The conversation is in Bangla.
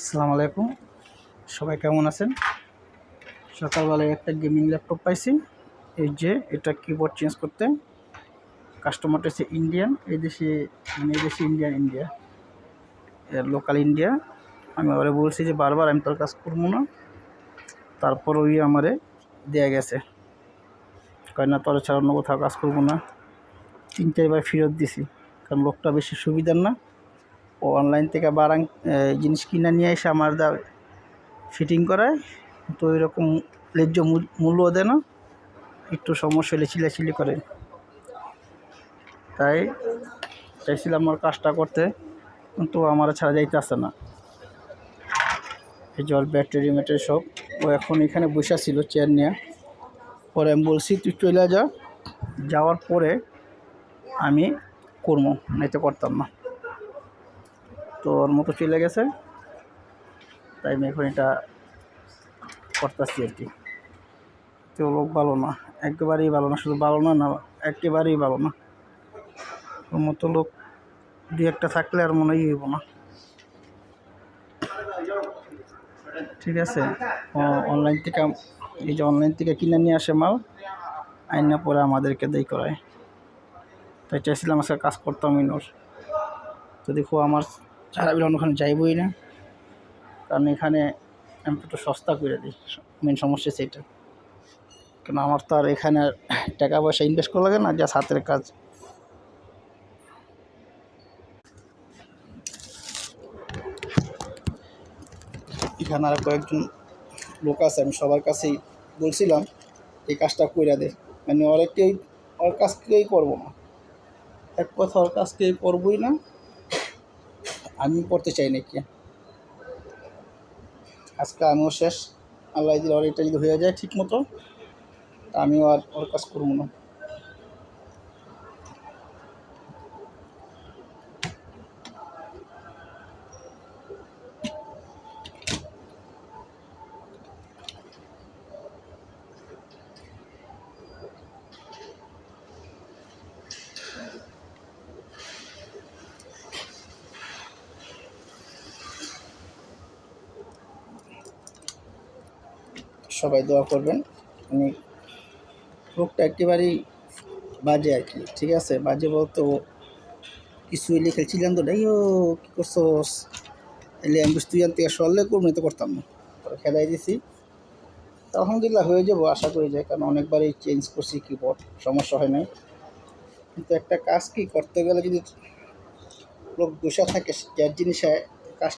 আসসালামু আলাইকুম, সবাই কেমন আছেন? সকালবেলায় একটা গেমিং ল্যাপটপ পাইছি। এই যে এটা কিবোর্ড চেঞ্জ করতে কাস্টমারটা হচ্ছে ইন্ডিয়ান, এই দেশে ইন্ডিয়া এর লোকাল ইন্ডিয়া। আমি ওরা বলছি যে বারবার আমি তোর কাজ করবো না, তারপর ওই আমারে দেয়া গেছে, কয় না তোর ছাড়া অন্য কোথাও কাজ করবো না। 3-4বার ফেরত দিছি, কারণ লোকটা বেশি সুবিধার না। ও অনলাইন থেকে জিনিস কিনে নিয়ে এসে আমার ফিটিং করায়, তো এরকম ন্যায্য মূল্য দেয় না, একটু সমস্যা হলে চিল্লাচিল্লি করে। তাই চাইছিলাম আমার কাজটা করতে, কিন্তু আমার ছাড়া যাইতে আসে না। এই যে ওর ব্যাটারি ম্যাটারি সব, ও এখন এখানে বসে ছিল চেয়ার নিয়ে। পরে আমি বলছি তুই চলে যাওয়ার পরে আমি করবো, নাইতে করতাম না। তো ওর মতো চলে গেছে, তাই আমি এখন এটা করতেছি আর কি। তো লোক ভালো না, একেবারেই ভালো না, শুধু ভালো না একেবারেই ভালো না। ওর মতো লোক দুই একটা থাকলে আর মনেই হইব না। ঠিক আছে, অনলাইন থেকে কিনে নিয়ে আসে মাল, আইনা পরে আমাদেরকে দেই করায়। তাই চাইছিলাম আজকে কাজ করতাম ইনোর, তো দেখো আমার সারা বিল ওখানে যাইবই না, কারণ এখানে আমি একটু সস্তা করে দিই। মেন সমস্যা সেটা, কেন আমার তো আর এখানে টাকা পয়সা ইনভেস্ট করা লাগে না, যা হাতের কাজ। এখানে আর কয়েকজন লোক আছে, আমি সবার কাছেই বলছিলাম এই কাজটা কইরা দে, মানে ওর কাজ কেউই করবো না। এক কথা, ওর কাজ কেউ করবোই না, আমি করতে চাই নাকি। আজকে আমিও শেষ, আল্লাহ দিলে ওর এটা যদি হয়ে যায় ঠিক মতো, আমিও আর ওর কাজ করবো না। সবাই দোয়া করবেন। আমি লোকটা একেবারেই বাজে আর কি, ঠিক আছে, বাজে বলতে ও কিছুই লিখেছিলাম তো ডাই ও কী করছোস, এলে আমি তুই আন থেকে সরলে করবো, নিতে করতাম না। খেদাই দিছি, আলহামদুলিল্লাহ হয়ে যাবো আশা করি যায়, কারণ অনেকবারই চেঞ্জ করছি কিবোর্ড, সমস্যা হয় নাই। কিন্তু একটা কাজ কি করতে গেলে যদি লোক বসে থাকে, যার জিনিস